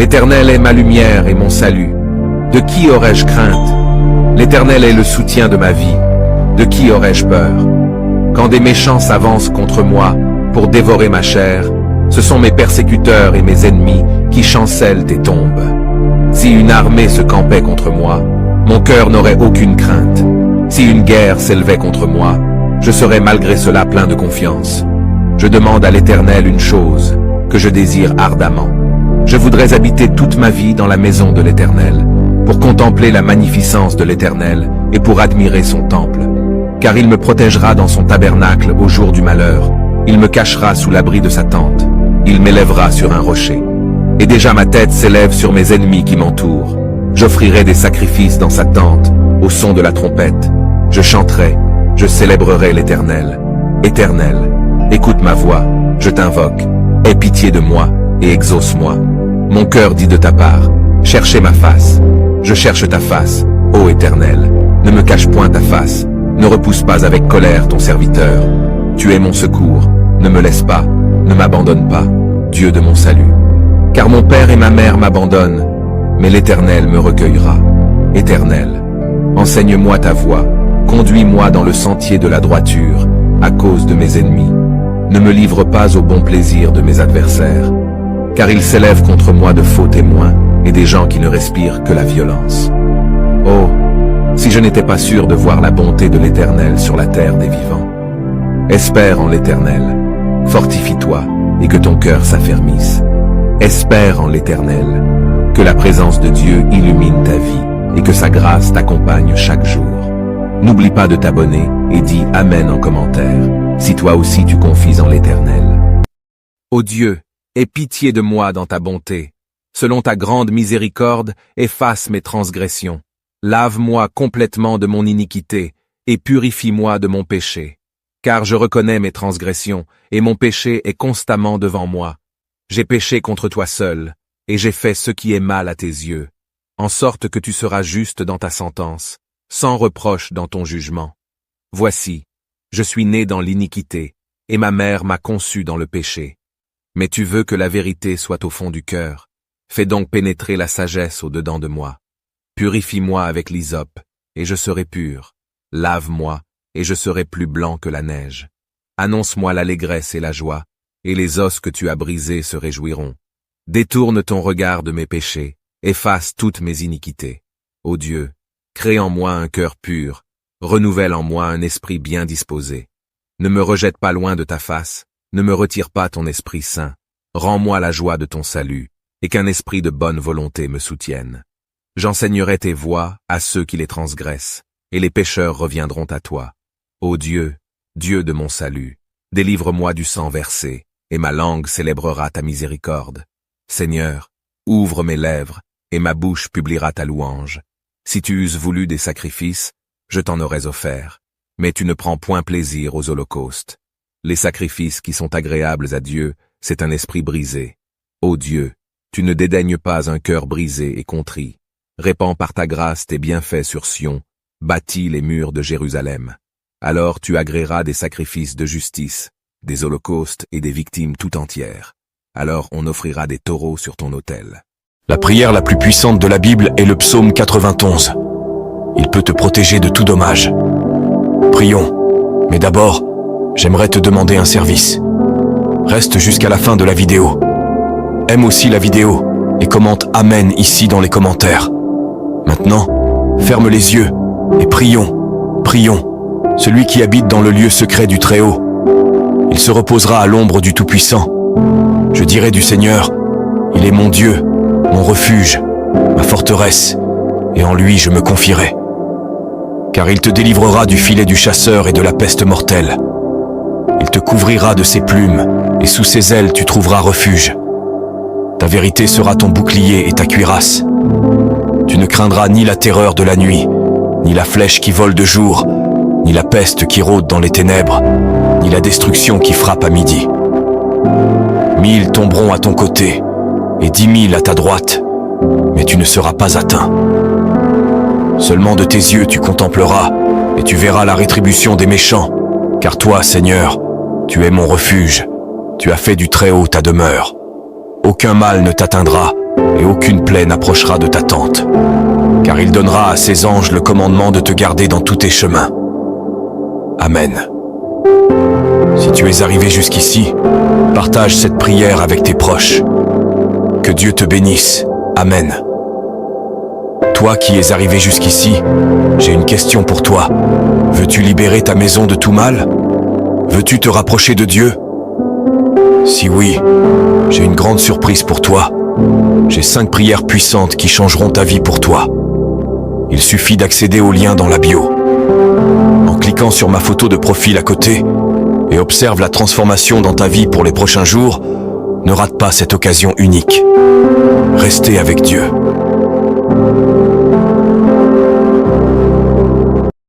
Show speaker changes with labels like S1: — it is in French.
S1: L'Éternel est ma lumière et mon salut. De qui aurais-je crainte? L'Éternel est le soutien de ma vie. De qui aurais-je peur? Quand des méchants s'avancent contre moi pour dévorer ma chair, ce sont mes persécuteurs et mes ennemis qui chancellent et tombent. Si une armée se campait contre moi, mon cœur n'aurait aucune crainte. Si une guerre s'élevait contre moi, je serais malgré cela plein de confiance. Je demande à l'Éternel une chose, que je désire ardemment. Je voudrais habiter toute ma vie dans la maison de l'Éternel, pour contempler la magnificence de l'Éternel et pour admirer son temple. Car il me protégera dans son tabernacle au jour du malheur. Il me cachera sous l'abri de sa tente. Il m'élèvera sur un rocher. Et déjà ma tête s'élève sur mes ennemis qui m'entourent. J'offrirai des sacrifices dans sa tente, au son de la trompette. Je chanterai, je célébrerai l'Éternel. Éternel, écoute ma voix, je t'invoque. Aie pitié de moi et exauce-moi. Mon cœur dit de ta part, cherchez ma face. Je cherche ta face, ô Éternel. Ne me cache point ta face. Ne repousse pas avec colère ton serviteur. Tu es mon secours, ne me laisse pas, ne m'abandonne pas, Dieu de mon salut. Car mon père et ma mère m'abandonnent, mais l'Éternel me recueillera. Éternel, enseigne-moi ta voie, conduis-moi dans le sentier de la droiture, à cause de mes ennemis. Ne me livre pas au bon plaisir de mes adversaires, car ils s'élèvent contre moi de faux témoins et des gens qui ne respirent que la violence. Oh, si je n'étais pas sûr de voir la bonté de l'Éternel sur la terre des vivants. Espère en l'Éternel, fortifie-toi et que ton cœur s'affermisse. Espère en l'Éternel, que la présence de Dieu illumine ta vie et que sa grâce t'accompagne chaque jour. N'oublie pas de t'abonner et dis Amen en commentaire, si toi aussi tu confies en l'Éternel. Ô Dieu, aie pitié de moi dans ta bonté. Selon ta grande miséricorde, efface mes transgressions. Lave-moi complètement de mon iniquité et purifie-moi de mon péché. Car je reconnais mes transgressions et mon péché est constamment devant moi. J'ai péché contre toi seul, et j'ai fait ce qui est mal à tes yeux, en sorte que tu seras juste dans ta sentence, sans reproche dans ton jugement. Voici, je suis né dans l'iniquité, et ma mère m'a conçu dans le péché. Mais tu veux que la vérité soit au fond du cœur. Fais donc pénétrer la sagesse au-dedans de moi. Purifie-moi avec l'hysope, et je serai pur. Lave-moi, et je serai plus blanc que la neige. Annonce-moi l'allégresse et la joie, et les os que tu as brisés se réjouiront. Détourne ton regard de mes péchés, efface toutes mes iniquités. Ô Dieu, crée en moi un cœur pur, renouvelle en moi un esprit bien disposé. Ne me rejette pas loin de ta face, ne me retire pas ton Esprit Saint. Rends-moi la joie de ton salut, et qu'un esprit de bonne volonté me soutienne. J'enseignerai tes voies à ceux qui les transgressent, et les pécheurs reviendront à toi. Ô Dieu, Dieu de mon salut, délivre-moi du sang versé, et ma langue célébrera ta miséricorde. Seigneur, ouvre mes lèvres, et ma bouche publiera ta louange. Si tu eusses voulu des sacrifices, je t'en aurais offert, mais tu ne prends point plaisir aux holocaustes. Les sacrifices qui sont agréables à Dieu, c'est un esprit brisé. Ô Dieu, tu ne dédaignes pas un cœur brisé et contrit. Répands par ta grâce tes bienfaits sur Sion, bâtis les murs de Jérusalem. Alors tu agréeras des sacrifices de justice, des holocaustes et des victimes tout entières. Alors on offrira des taureaux sur ton autel.
S2: La prière la plus puissante de la Bible est le psaume 91. Il peut te protéger de tout dommage. Prions, mais d'abord, j'aimerais te demander un service. Reste jusqu'à la fin de la vidéo. Aime aussi la vidéo et commente Amen ici dans les commentaires. Maintenant, ferme les yeux et prions, prions. Celui qui habite dans le lieu secret du Très-Haut, il se reposera à l'ombre du Tout-Puissant. Je dirai du Seigneur, il est mon Dieu, mon refuge, ma forteresse, et en lui je me confierai. Car il te délivrera du filet du chasseur et de la peste mortelle. Il te couvrira de ses plumes, et sous ses ailes tu trouveras refuge. Ta vérité sera ton bouclier et ta cuirasse. Tu ne craindras ni la terreur de la nuit, ni la flèche qui vole de jour, ni la peste qui rôde dans les ténèbres, ni la destruction qui frappe à midi. 1000 tomberont à ton côté, et 10 000 à ta droite, mais tu ne seras pas atteint. Seulement de tes yeux tu contempleras, et tu verras la rétribution des méchants, car toi, Seigneur, tu es mon refuge, tu as fait du Très-Haut ta demeure. Aucun mal ne t'atteindra, et aucune plaie n'approchera de ta tente, car il donnera à ses anges le commandement de te garder dans tous tes chemins. Amen. Si tu es arrivé jusqu'ici, partage cette prière avec tes proches. Que Dieu te bénisse. Amen. Toi qui es arrivé jusqu'ici, j'ai une question pour toi. Veux-tu libérer ta maison de tout mal? Veux-tu te rapprocher de Dieu? Si oui, j'ai une grande surprise pour toi. J'ai 5 prières puissantes qui changeront ta vie pour toi. Il suffit d'accéder au lien dans la bio. En cliquant sur ma photo de profil à côté, et observe la transformation dans ta vie pour les prochains jours, ne rate pas cette occasion unique. Restez avec Dieu.